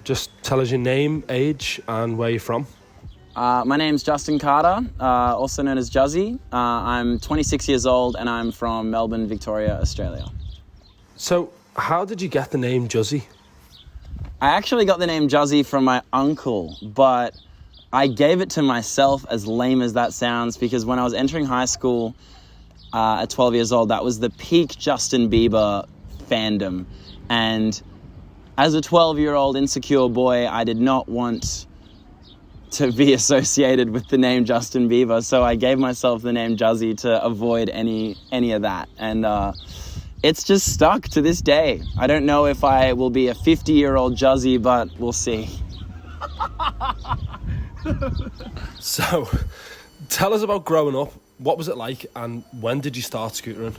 Just tell us your name, age, and where you're from. My name's Justin Carter, also known as Juzzy. I'm 26 years old and I'm from Melbourne, Victoria, Australia. So, how did you get the name Juzzy? I actually got the name Juzzy from my uncle, but I gave it to myself, as lame as that sounds, because when I was entering high school at 12 years old, that was the peak Justin Bieber fandom. And as a 12-year-old insecure boy, I did not want to be associated with the name Justin Bieber, so I gave myself the name Juzzy to avoid any of that. And it's just stuck to this day. I don't know if I will be a 50-year-old Juzzy, but we'll see. So, tell us about growing up. What was it like, and when did you start scootering?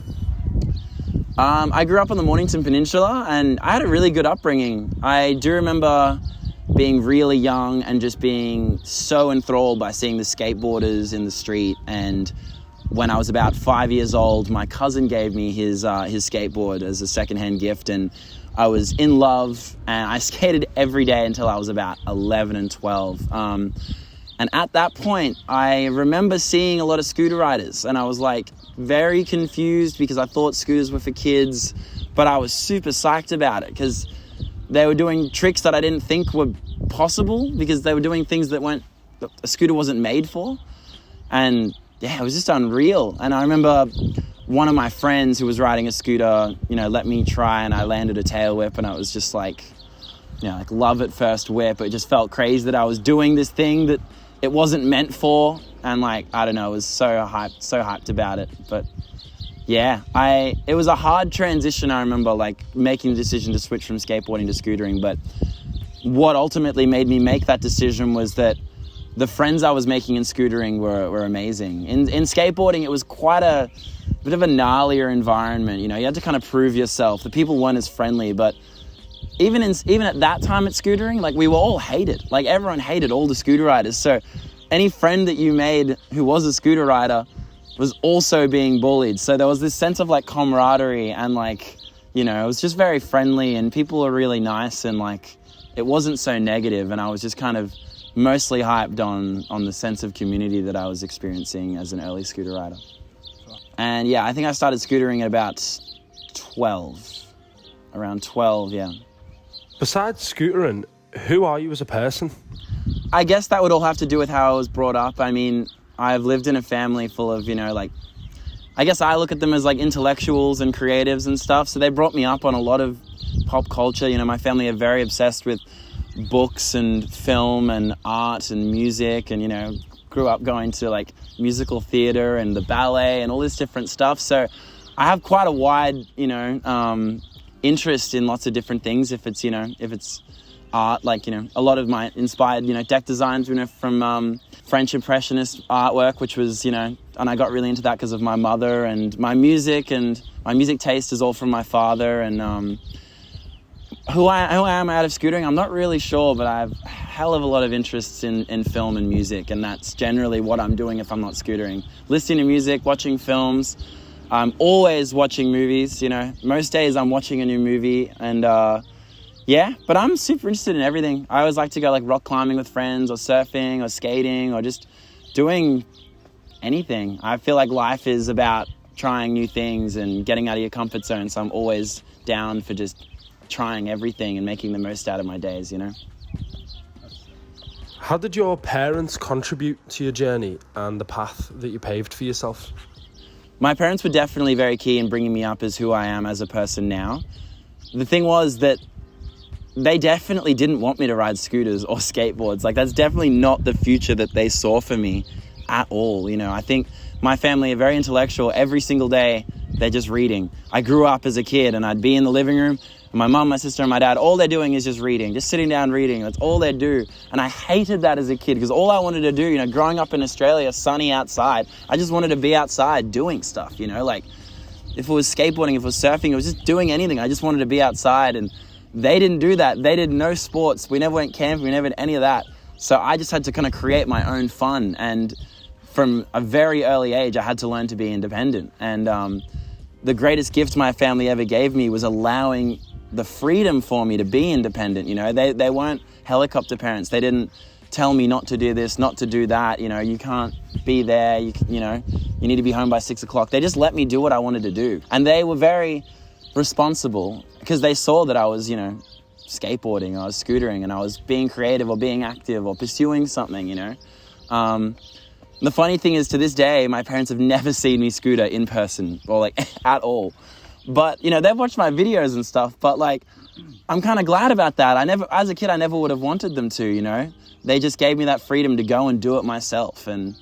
I grew up on the Mornington Peninsula, and I had a really good upbringing. I do remember being really young and just being so enthralled by seeing the skateboarders in the street. And when I was about 5 years old, my cousin gave me his skateboard as a secondhand gift, and I was in love, and I skated every day until I was about 11 and 12. And at that point, I remember seeing a lot of scooter riders, and I was like very confused because I thought scooters were for kids, but I was super psyched about it because they were doing tricks that I didn't think were possible, because they were doing things that a scooter wasn't made for. And yeah, it was just unreal. And I remember one of my friends who was riding a scooter, let me try, and I landed a tail whip, and I was just like love at first whip. It just felt crazy that I was doing this thing that it wasn't meant for, and I don't know, I was so hyped about it. But yeah, it was a hard transition. I remember making the decision to switch from skateboarding to scootering, but what ultimately made me make that decision was that the friends I was making in scootering were amazing. In skateboarding, it was quite a bit of a gnarlier environment. You had to kind of prove yourself. The people weren't as friendly, but even at that time at scootering, we were all hated. Everyone hated all the scooter riders. So any friend that you made who was a scooter rider was also being bullied. So there was this sense of camaraderie, and it was just very friendly, and people were really nice, and it wasn't so negative. And I was just kind of mostly hyped on the sense of community that I was experiencing as an early scooter rider. And yeah, I think I started scootering at about 12. Around 12, yeah. Besides scootering, who are you as a person? I guess that would all have to do with how I was brought up. I mean, I've lived in a family full of, I guess I look at them as intellectuals and creatives and stuff. So they brought me up on a lot of pop culture. My family are very obsessed with books and film and art and music, and, grew up going to musical theater and the ballet and all this different stuff. So I have quite a wide, interest in lots of different things. If it's art, a lot of my inspired, deck designs, from French Impressionist artwork, which was, and I got really into that because of my mother, and my music taste is all from my father. And who I am out of scootering, I'm not really sure, but I have a hell of a lot of interests in film and music, and that's generally what I'm doing if I'm not scootering. Listening to music, watching films. I'm always watching movies, Most days I'm watching a new movie, and but I'm super interested in everything. I always like to go rock climbing with friends, or surfing, or skating, or just doing anything. I feel like life is about trying new things and getting out of your comfort zone, so I'm always down for just trying everything and making the most out of my days, How did your parents contribute to your journey and the path that you paved for yourself? My parents were definitely very key in bringing me up as who I am as a person now. The thing was that they definitely didn't want me to ride scooters or skateboards. That's definitely not the future that they saw for me at all. I think my family are very intellectual. Every single day, they're just reading. I grew up as a kid, and I'd be in the living room, and my mom, my sister, and my dad, all they're doing is just reading, just sitting down reading. That's all they do. And I hated that as a kid, because all I wanted to do, growing up in Australia, sunny outside, I just wanted to be outside doing stuff, if it was skateboarding, if it was surfing, it was just doing anything. I just wanted to be outside, and they didn't do that. They did no sports. We never went camping. We never did any of that. So I just had to kind of create my own fun. And from a very early age, I had to learn to be independent. And the greatest gift my family ever gave me was allowing the freedom for me to be independent. You know, they weren't helicopter parents. They didn't tell me not to do this, not to do that. You know, you can't be there. You need to be home by 6 o'clock. They just let me do what I wanted to do. And they were very responsible because they saw that I was, you know, skateboarding, I was scootering, and I was being creative or being active or pursuing something, you know. The funny thing is, to this day, my parents have never seen me scooter in person or like at all. But, you know, they've watched my videos and stuff, but like, I'm kind of glad about that. As a kid, I never would have wanted them to, you know. They just gave me that freedom to go and do it myself. And,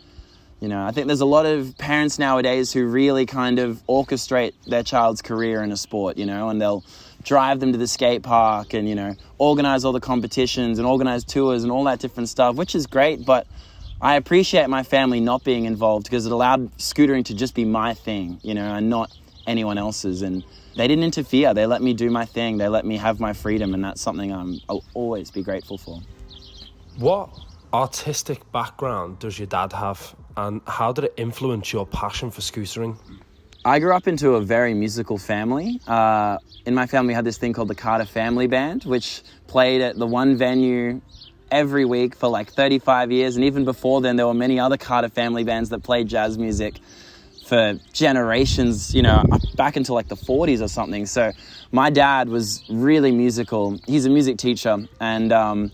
you know, I think there's a lot of parents nowadays who really kind of orchestrate their child's career in a sport, you know, and they'll drive them to the skate park and, you know, organize all the competitions and organize tours and all that different stuff, which is great. But I appreciate my family not being involved because it allowed scootering to just be my thing, you know, and not anyone else's. And they didn't interfere. They let me do my thing. They let me have my freedom. And that's something I'll always be grateful for. What artistic background does your dad have, and how did it influence your passion for scootering? I grew up into a very musical family. In my family, we had this thing called the Carter Family Band, which played at the one venue every week for like 35 years. And even before then, there were many other Carter family bands that played jazz music for generations, you know, back into like the 40s or something. So my dad was really musical. He's a music teacher. And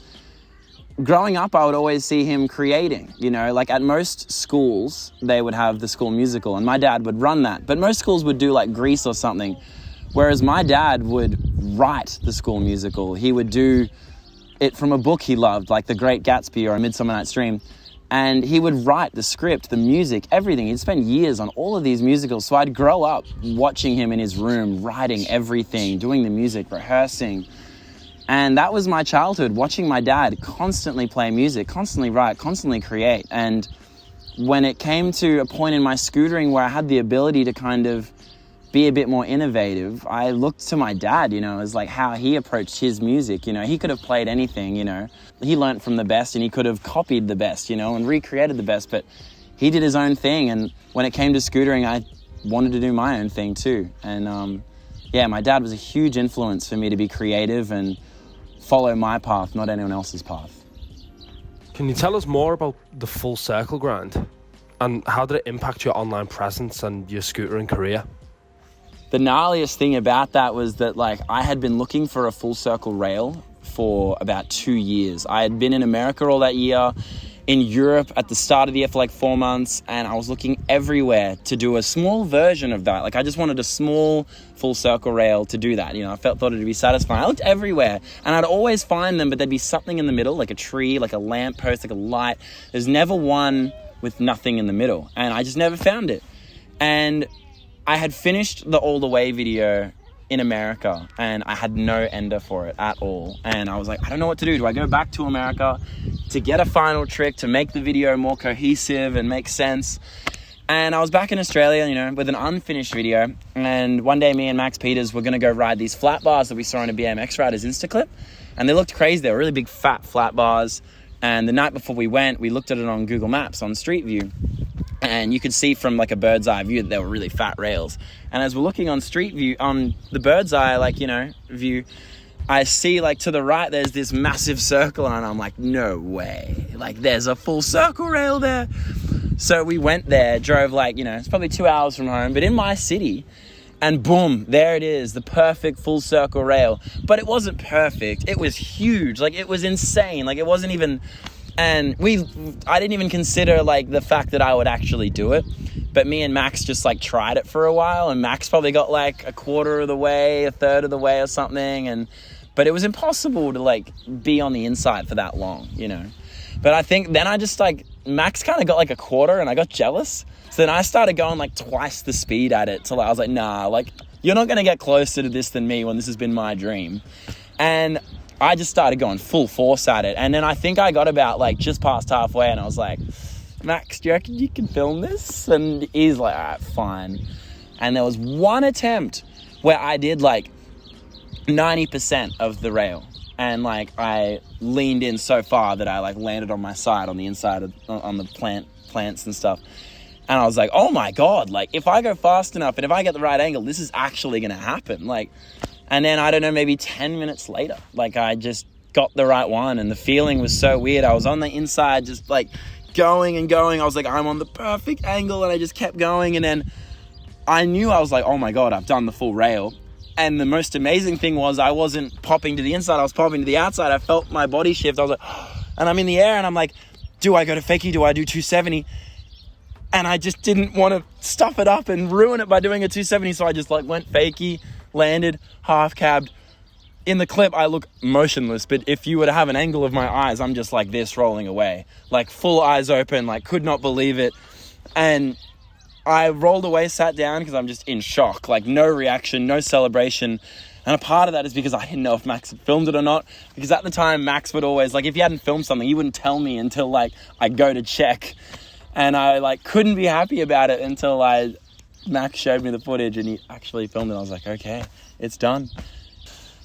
growing up, I would always see him creating, you know, like at most schools, they would have the school musical and my dad would run that. But most schools would do like Grease or something. Whereas my dad would write the school musical. He would do it from a book he loved, like The Great Gatsby or A Midsummer Night's Dream. And he would write the script, the music, everything. He'd spend years on all of these musicals. So I'd grow up watching him in his room, writing everything, doing the music, rehearsing. And that was my childhood, watching my dad constantly play music, constantly write, constantly create. And when it came to a point in my scootering where I had the ability to kind of be a bit more innovative, I looked to my dad, you know, as like how he approached his music. You know, he could have played anything, you know. He learnt from the best and he could have copied the best, you know, and recreated the best, but he did his own thing. And when it came to scootering, I wanted to do my own thing too. And yeah, my dad was a huge influence for me to be creative and follow my path, not anyone else's path. Can you tell us more about the Full Circle grind, and how did it impact your online presence and your scootering career? The gnarliest thing about that was that like I had been looking for a full circle rail for about 2 years. I had been in America all that year, in Europe at the start of the year for like 4 months, and I was looking everywhere to do a small version of that. Like I just wanted a small full circle rail to do that. You know, I thought it'd be satisfying. I looked everywhere and I'd always find them, but there'd be something in the middle, like a tree, like a lamp post, like a light. There's never one with nothing in the middle, and I just never found it. And I had finished the All the Way video in America and I had no ender for it at all. And I was like, I don't know what to do. Do I go back to America to get a final trick to make the video more cohesive and make sense? And I was back in Australia, you know, with an unfinished video. And one day me and Max Peters were going to go ride these flat bars that we saw on a BMX rider's Instaclip. And they looked crazy. They were really big, fat, flat bars. And the night before we went, we looked at it on Google Maps on Street View. And you could see from like a bird's eye view that they were really fat rails. And as we're looking on Street View, on the bird's eye, like, you know, view, I see like to the right, there's this massive circle. And I'm like, no way. Like there's a full circle rail there. So we went there, drove like, you know, it's probably 2 hours from home, but in my city. And boom, there it is, the perfect full circle rail. But it wasn't perfect. It was huge. Like it was insane. Like it wasn't even... And I didn't even consider like the fact that I would actually do it. But me and Max just like tried it for a while, and Max probably got like a quarter of the way, a third of the way or something. But it was impossible to like be on the inside for that long, you know. But I think then I just like, Max kind of got like a quarter and I got jealous. So then I started going like twice the speed at it till I was like, nah, like you're not going to get closer to this than me when this has been my dream. And I just started going full force at it. And then I think I got about like just past halfway and I was like, Max, do you reckon you can film this? And he's like, all right, fine. And there was one attempt where I did like 90% of the rail. And like I leaned in so far that I like landed on my side on the inside of, on the plants and stuff. And I was like, oh my God, like if I go fast enough and if I get the right angle, this is actually going to happen. Like, And then, I don't know, maybe 10 minutes later, like I just got the right one, and the feeling was so weird. I was on the inside just like going and going. I was like, I'm on the perfect angle, and I just kept going. And then I knew, I was like, oh my God, I've done the full rail. And the most amazing thing was I wasn't popping to the inside, I was popping to the outside. I felt my body shift. I was like, and I'm in the air, and I'm like, do I go to fakie? Do I do 270? And I just didn't want to stuff it up and ruin it by doing a 270. So I just like went fakie, landed, half cabbed. In the clip, I look motionless, but if you were to have an angle of my eyes, I'm just like this, rolling away, like full eyes open, like could not believe it. And I rolled away, sat down, because I'm just in shock, like no reaction, no celebration. And a part of that is because I didn't know if Max had filmed it or not, because at the time, Max would always, like, if he hadn't filmed something, he wouldn't tell me until like I go to check. And I like couldn't be happy about it until Max showed me the footage and he actually filmed it. I was like, okay, it's done.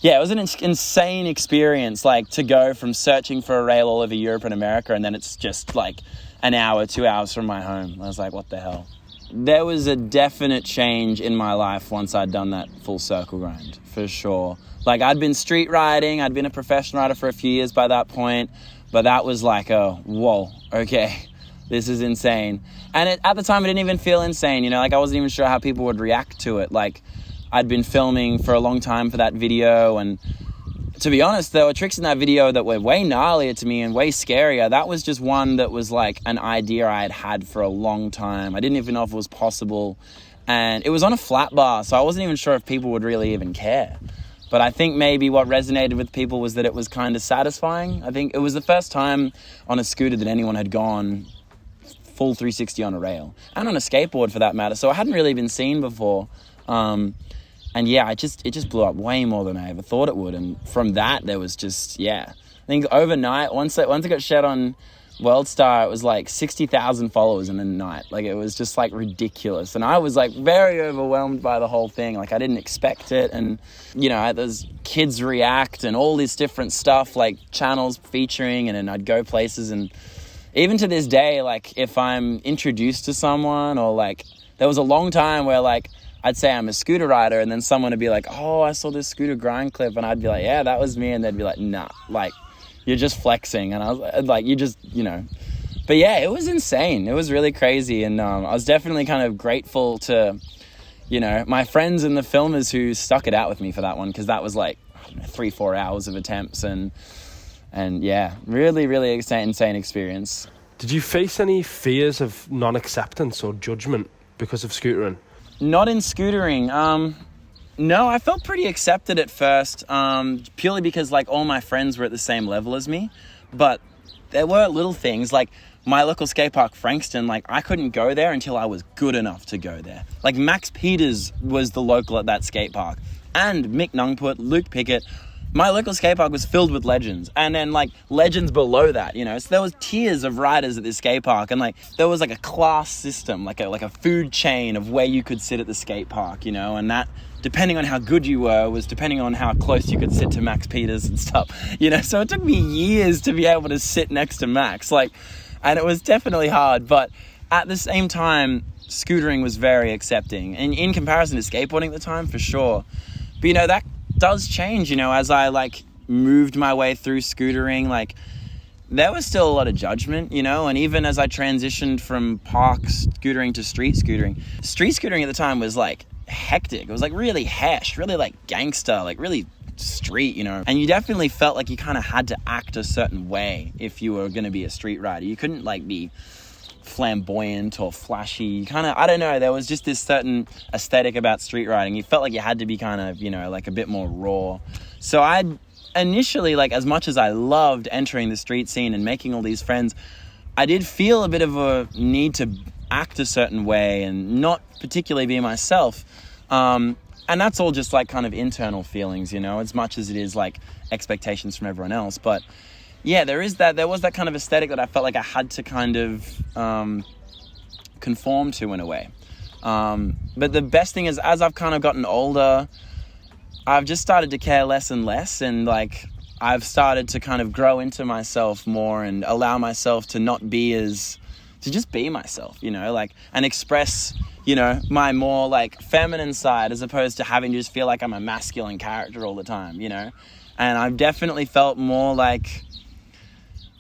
Yeah, it was an insane experience, like to go from searching for a rail all over Europe and America, and then it's just like an hour, 2 hours from my home. I was like, what the hell? There was a definite change in my life once I'd done that full circle grind, for sure. Like, I'd been street riding, I'd been a professional rider for a few years by that point, but that was like a, whoa, okay, this is insane. And at the time, it didn't even feel insane, you know, like I wasn't even sure how people would react to it. Like, I'd been filming for a long time for that video, and to be honest, there were tricks in that video that were way gnarlier to me and way scarier. That was just one that was like an idea I had for a long time. I didn't even know if it was possible, and it was on a flat bar, so I wasn't even sure if people would really even care. But I think maybe what resonated with people was that it was kind of satisfying. I think it was the first time on a scooter that anyone had gone full 360 on a rail, and on a skateboard for that matter, so I hadn't really been seen before. And yeah, it just blew up way more than I ever thought it would. And from that, there was just, yeah. I think overnight, once it got shared on WorldStar, it was like 60,000 followers in a night. Like, it was just like ridiculous. And I was like very overwhelmed by the whole thing. Like, I didn't expect it. And, you know, there's kids react and all this different stuff, like channels featuring, and then I'd go places. And even to this day, like, if I'm introduced to someone, or like, there was a long time where like, I'd say I'm a scooter rider, and then someone would be like, oh, I saw this scooter grind clip, and I'd be like, yeah, that was me, and they'd be like, nah, like, you're just flexing, and I was like, you just, you know. But yeah, it was insane. It was really crazy, and I was definitely kind of grateful to, you know, my friends and the filmers who stuck it out with me for that one, because that was like, I don't know, 3-4 hours of attempts, and yeah, really, really insane experience. Did you face any fears of non-acceptance or judgment because of scootering? Not in scootering. No, I felt pretty accepted at first, purely because like all my friends were at the same level as me. But there were little things like my local skate park, Frankston, like I couldn't go there until I was good enough to go there. Like Max Peters was the local at that skate park, and Mick Nungput, Luke Pickett. My local skate park was filled with legends, and then like legends below that, you know. So there was tiers of riders at this skate park, and like there was like a class system, like a food chain of where you could sit at the skate park, you know, and that, depending on how good you were, was depending on how close you could sit to Max Peters and stuff, you know. So it took me years to be able to sit next to Max, like, and it was definitely hard, but at the same time, scootering was very accepting, and in comparison to skateboarding at the time, for sure. But you know, that does change, you know, as I like moved my way through scootering. Like, there was still a lot of judgment, you know, and even as I transitioned from park scootering to street scootering at the time was like hectic. It was like really hesh, really like gangster, like really street, you know, and you definitely felt like you kind of had to act a certain way if you were going to be a street rider. You couldn't like be flamboyant or flashy, kind of, I don't know, there was just this certain aesthetic about street riding. You felt like you had to be kind of, you know, like a bit more raw. So I initially, like, as much as I loved entering the street scene and making all these friends, I did feel a bit of a need to act a certain way and not particularly be myself. And that's all just like kind of internal feelings, you know, as much as it is like expectations from everyone else. But yeah, there was that kind of aesthetic that I felt like I had to kind of conform to in a way. But the best thing is, as I've kind of gotten older, I've just started to care less and less, and like I've started to kind of grow into myself more and allow myself to not be to just be myself, you know, like, and express you know, my more like feminine side, as opposed to having to just feel like I'm a masculine character all the time, you know. And I've definitely felt more like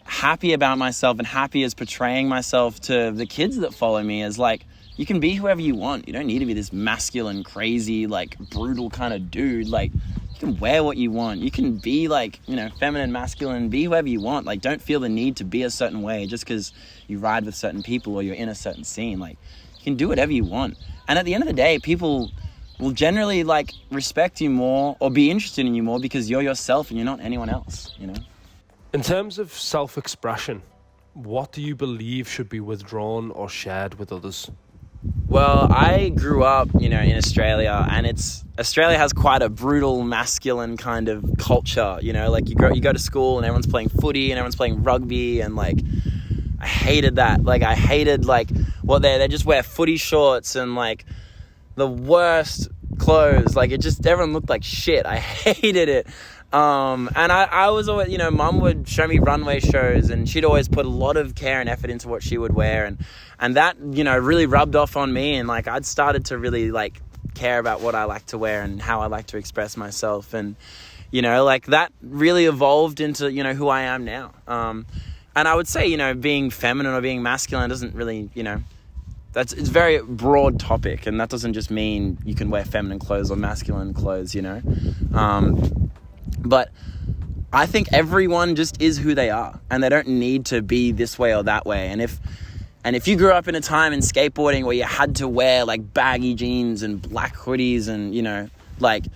happy about myself and happy as portraying myself to the kids that follow me as like, you can be whoever you want. You don't need to be this masculine, crazy, like brutal kind of dude. Like, you can wear what you want. You can be like, you know, feminine, masculine, be whoever you want. Like, don't feel the need to be a certain way just because you ride with certain people or you're in a certain scene. Like, you can do whatever you want. And at the end of the day, people will generally like respect you more or be interested in you more because you're yourself and you're not anyone else, you know? In terms of self-expression, what do you believe should be withdrawn or shared with others? Well, I grew up, you know, in Australia, and Australia has quite a brutal masculine kind of culture, you know, like you go to school and everyone's playing footy and everyone's playing rugby, and like I hated that. Like I hated like what they just wear footy shorts and like the worst clothes. Like it just, everyone looked like shit. I hated it. And I was always, you know, mum would show me runway shows and she'd always put a lot of care and effort into what she would wear. And that, you know, really rubbed off on me. And like, I'd started to really like care about what I like to wear and how I like to express myself. And, you know, like that really evolved into, you know, who I am now. And I would say, you know, being feminine or being masculine doesn't really, you know, it's a very broad topic. And that doesn't just mean you can wear feminine clothes or masculine clothes, you know. But I think everyone just is who they are and they don't need to be this way or that way. And if you grew up in a time in skateboarding where you had to wear like baggy jeans and black hoodies and, you know, like,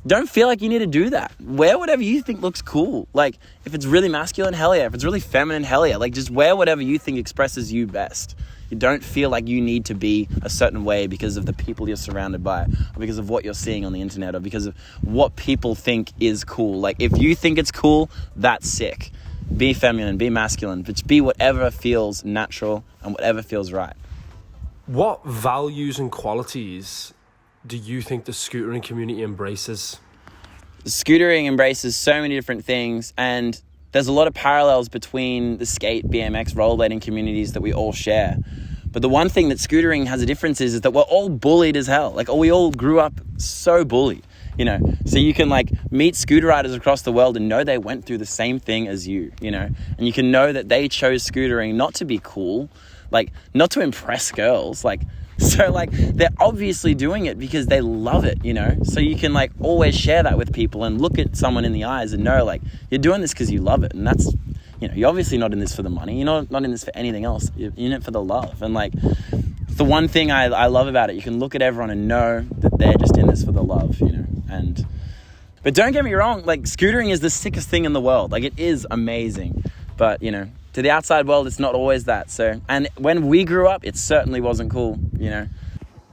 don't feel like you need to do that. Wear whatever you think looks cool. Like if it's really masculine, hell yeah. If it's really feminine, hell yeah. Like just wear whatever you think expresses you best. You don't feel like you need to be a certain way because of the people you're surrounded by, or because of what you're seeing on the internet, or because of what people think is cool. Like if you think it's cool, that's sick. Be feminine, be masculine, but be whatever feels natural and whatever feels right. What values and qualities do you think the scootering community embraces? Scootering embraces so many different things, and there's a lot of parallels between the skate, BMX, rollerblading communities that we all share. But the one thing that scootering has a difference is that we're all bullied as hell. Like, we all grew up so bullied, you know. So you can, like, meet scooter riders across the world and know they went through the same thing as you, you know. And you can know that they chose scootering not to be cool, like, not to impress girls, like, so, like, they're obviously doing it because they love it, you know? So you can, like, always share that with people and look at someone in the eyes and know, like, you're doing this because you love it. And that's, you know, you're obviously not in this for the money. You're not in this for anything else. You're in it for the love. And, like, the one thing I love about it, you can look at everyone and know that they're just in this for the love, you know? But don't get me wrong, like, scootering is the sickest thing in the world. Like, it is amazing. But, you know, to the outside world, it's not always that. So, and when we grew up, it certainly wasn't cool, you know.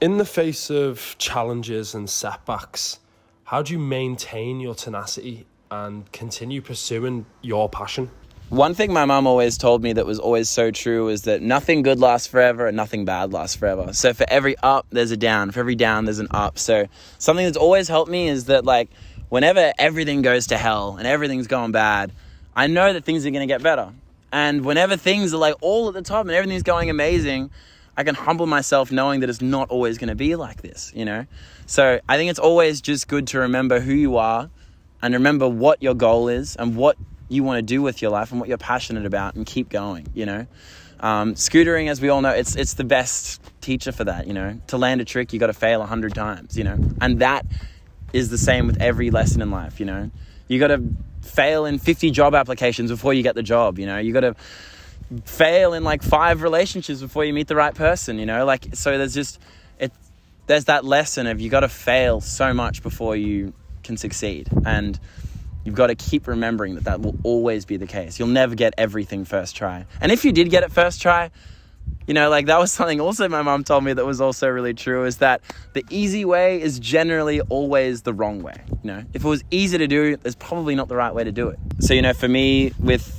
In the face of challenges and setbacks, how do you maintain your tenacity and continue pursuing your passion? One thing my mum always told me that was always so true is that nothing good lasts forever and nothing bad lasts forever. So for every up, there's a down. For every down, there's an up. So something that's always helped me is that, like, whenever everything goes to hell and everything's going bad, I know that things are going to get better. And whenever things are like all at the top and everything's going amazing, I can humble myself knowing that it's not always going to be like this, you know? So I think it's always just good to remember who you are and remember what your goal is and what you want to do with your life and what you're passionate about, and keep going, you know? Scootering, as we all know, it's the best teacher for that, you know? To land a trick, you got to fail 100 times, you know? And that is the same with every lesson in life, you know? You got to fail in 50 job applications before you get the job, you know? You got to fail in like 5 relationships before you meet the right person, you know? Like, so there's that lesson of you got to fail so much before you can succeed. And you've got to keep remembering that will always be the case. You'll never get everything first try. And if you did get it first try, you know, like, that was something also my mom told me that was also really true, is that the easy way is generally always the wrong way. You know, if it was easy to do, there's probably not the right way to do it. So, you know, for me, with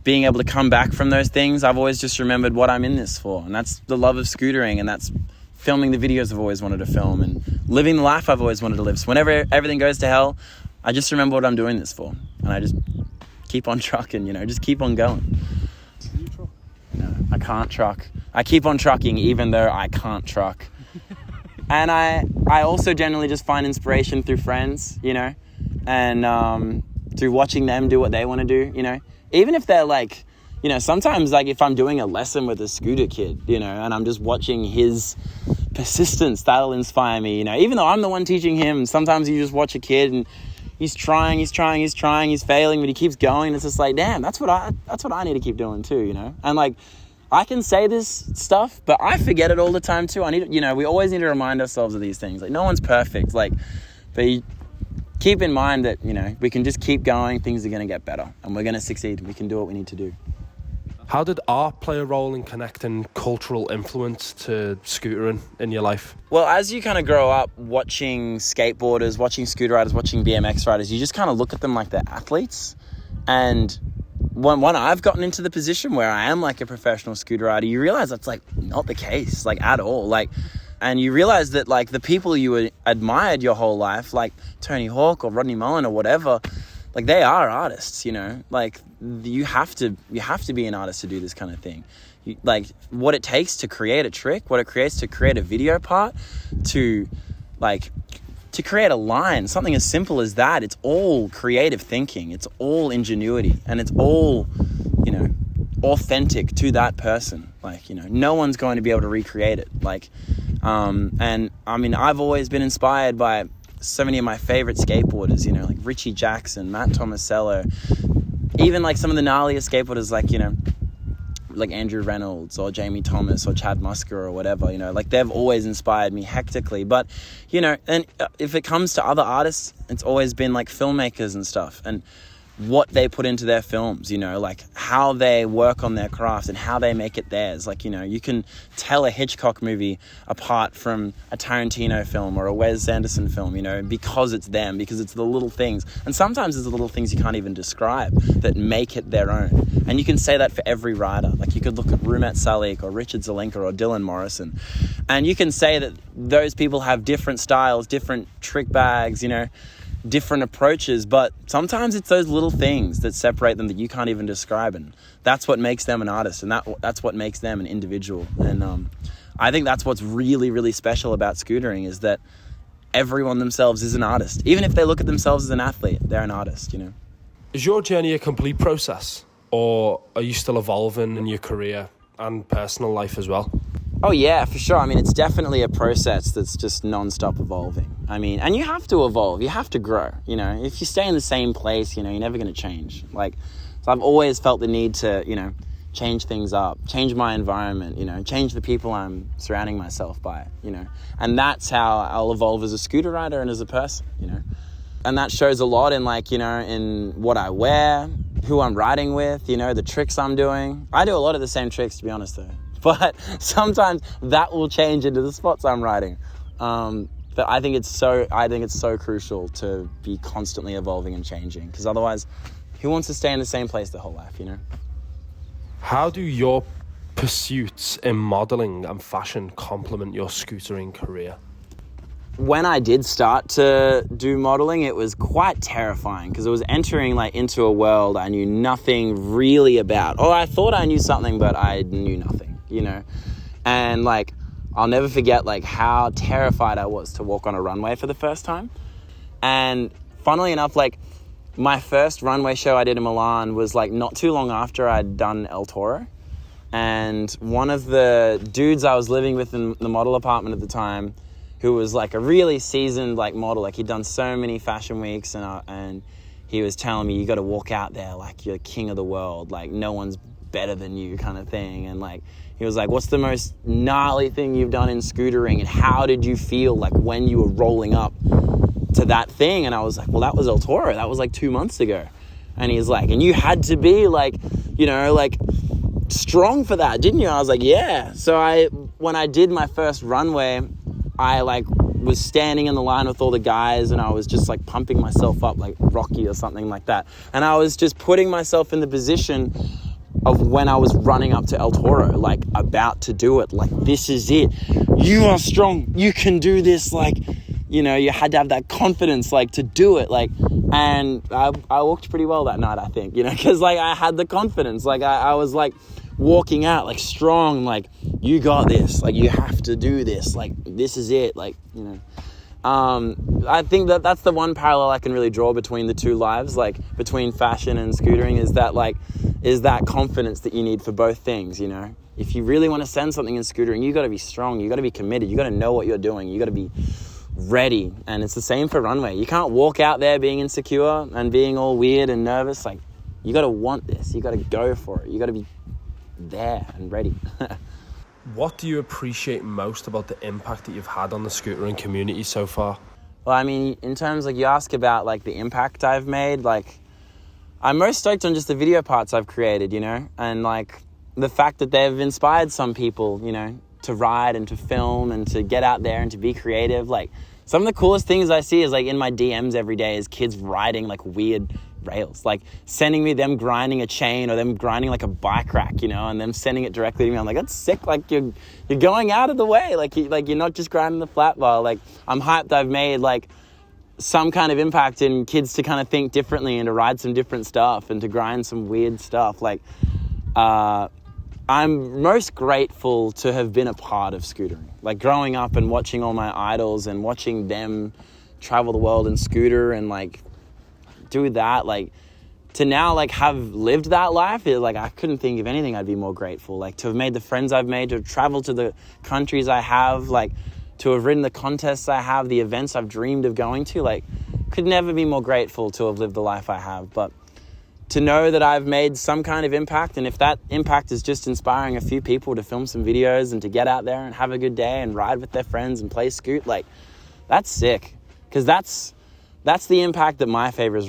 being able to come back from those things, I've always just remembered what I'm in this for. And that's the love of scootering, and that's filming the videos I've always wanted to film, and living the life I've always wanted to live. So whenever everything goes to hell, I just remember what I'm doing this for. And I just keep on trucking, you know, just keep on going. No, I can't truck. I keep on trucking even though I can't truck. And I also generally just find inspiration through friends, you know, and through watching them do what they want to do, you know. Even if they're like, you know, sometimes like if I'm doing a lesson with a scooter kid, you know, and I'm just watching his persistence, that'll inspire me, you know. Even though I'm the one teaching him, sometimes you just watch a kid and he's trying, he's failing, but he keeps going. And it's just like, damn, that's what I need to keep doing too, you know. And like, I can say this stuff, but I forget it all the time too. We always need to remind ourselves of these things. Like, no one's perfect. Like, but keep in mind that, you know, we can just keep going. Things are going to get better and we're going to succeed. We can do what we need to do. How did art play a role in connecting cultural influence to scootering in your life? Well, as you kind of grow up watching skateboarders, watching scooter riders, watching BMX riders, you just kind of look at them like they're athletes. And when I've gotten into the position where I am like a professional scooter rider, you realize that's like not the case, like at all. Like, and you realize that like the people you admired your whole life, like Tony Hawk or Rodney Mullen or whatever, like they are artists, you know. Like you have to be an artist to do this kind of thing. Like what it takes to create a trick, what it creates to create a video part, to create a line, something as simple as that. It's all creative thinking. It's all ingenuity, and it's all, you know, authentic to that person. Like, you know, no one's going to be able to recreate it. Like, and I mean, I've always been inspired by so many of my favorite skateboarders, you know, like Richie Jackson, Matt Tomasello, even like some of the gnarliest skateboarders, like, you know, like Andrew Reynolds or Jamie Thomas or Chad Musker or whatever, you know, like they've always inspired me hectically. But, you know, and if it comes to other artists, it's always been like filmmakers and stuff, and what they put into their films, you know, like how they work on their craft and how they make it theirs. Like, you know, you can tell a Hitchcock movie apart from a Tarantino film or a Wes Anderson film, you know, because it's them, because it's the little things. And sometimes it's the little things you can't even describe that make it their own. And you can say that for every rider. Like you could look at Rumet Salik or Richard Zelenka or Dylan Morrison, and you can say that those people have different styles, different trick bags, you know, different approaches, but sometimes it's those little things that separate them that you can't even describe, and that's what makes them an artist, and that's what makes them an individual. And I think that's what's really, really special about scootering, is that everyone themselves is an artist. Even if they look at themselves as an athlete, they're an artist, you know. Is your journey a complete process, or are you still evolving in your career and personal life as well? Oh yeah, for sure. I mean, it's definitely a process that's just non-stop evolving. I mean, and you have to evolve, you have to grow, you know. If you stay in the same place, you know, you're never going to change. Like, so I've always felt the need to, you know, change things up, change my environment, you know, change the people I'm surrounding myself by, you know. And that's how I'll evolve as a scooter rider and as a person, you know. And that shows a lot in, like, you know, in what I wear, who I'm riding with, you know, the tricks I'm doing. I do a lot of the same tricks, to be honest, though. But sometimes that will change into the spots I'm riding. But I think it's so crucial to be constantly evolving and changing, because otherwise, who wants to stay in the same place their whole life, you know? How do your pursuits in modeling and fashion complement your scootering career? When I did start to do modeling, it was quite terrifying, because it was entering like into a world I knew nothing really about. Or I thought I knew something, but I knew nothing, you know? And like, I'll never forget like how terrified I was to walk on a runway for the first time. And funnily enough, like my first runway show I did in Milan was like not too long after I'd done El Toro. And one of the dudes I was living with in the model apartment at the time, who was like a really seasoned like model, like he'd done so many fashion weeks, and he was telling me, you got to walk out there like you're king of the world, like no one's better than you kind of thing. And like, he was like, what's the most gnarly thing you've done in scootering, and how did you feel like when you were rolling up to that thing? And I was like, well, that was El Toro, that was like 2 months ago. And he's like, and you had to be like, you know, like strong for that, didn't you? I was like, yeah. So when I did my first runway, I like was standing in the line with all the guys, and I was just like pumping myself up like Rocky or something like that. And I was just putting myself in the position of when I was running up to El Toro, like about to do it. Like, this is it. You are strong. You can do this. Like, you know, you had to have that confidence, like to do it. Like, and I walked pretty well that night, I think, you know, because like I had the confidence. Like I was like walking out like strong, like you got this, like, you have to do this, like, this is it, like, you know. I think that's the one parallel I can really draw between the two lives, like between fashion and scootering, is that confidence that you need for both things, you know. If you really want to send something in scootering, you got to be strong, you got to be committed, you got to know what you're doing, you got to be ready. And it's the same for runway. You can't walk out there being insecure and being all weird and nervous. Like, you got to want this, you got to go for it, you got to be there and ready. What do you appreciate most about the impact that you've had on the scootering community so far? Well, I mean, in terms, like, you ask about, like, the impact I've made, like, I'm most stoked on just the video parts I've created, you know, and, like, the fact that they've inspired some people, you know, to ride and to film and to get out there and to be creative. Like, some of the coolest things I see is, like, in my DMs every day is kids riding, like, weird rails, like sending me them grinding a chain or them grinding like a bike rack, you know, and them sending it directly to me. I'm like, that's sick. Like, you're going out of the way. Like, you're not just grinding the flat bar. Like, I'm hyped I've made, like, some kind of impact in kids to kind of think differently and to ride some different stuff and to grind some weird stuff. Like, I'm most grateful to have been a part of scootering. Like, growing up and watching all my idols and watching them travel the world in scooter and, like, do that, like, to now, like, have lived that life, is like, I couldn't think of anything I'd be more grateful. Like, to have made the friends I've made, to have traveled to the countries I have, like, to have ridden the contests I have, the events I've dreamed of going to, like, could never be more grateful to have lived the life I have. But to know that I've made some kind of impact, and if that impact is just inspiring a few people to film some videos and to get out there and have a good day and ride with their friends and play scoot, like, that's sick. Because that's the impact that my favorite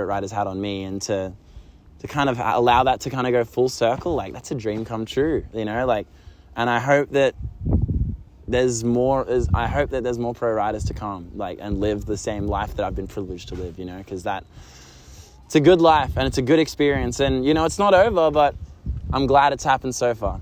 riders had on me, and to kind of allow that to kind of go full circle, like, that's a dream come true, you know, like. And I hope that there's more pro riders to come, like, and live the same life that I've been privileged to live, you know, because it's a good life and it's a good experience, and, you know, it's not over, but I'm glad it's happened so far.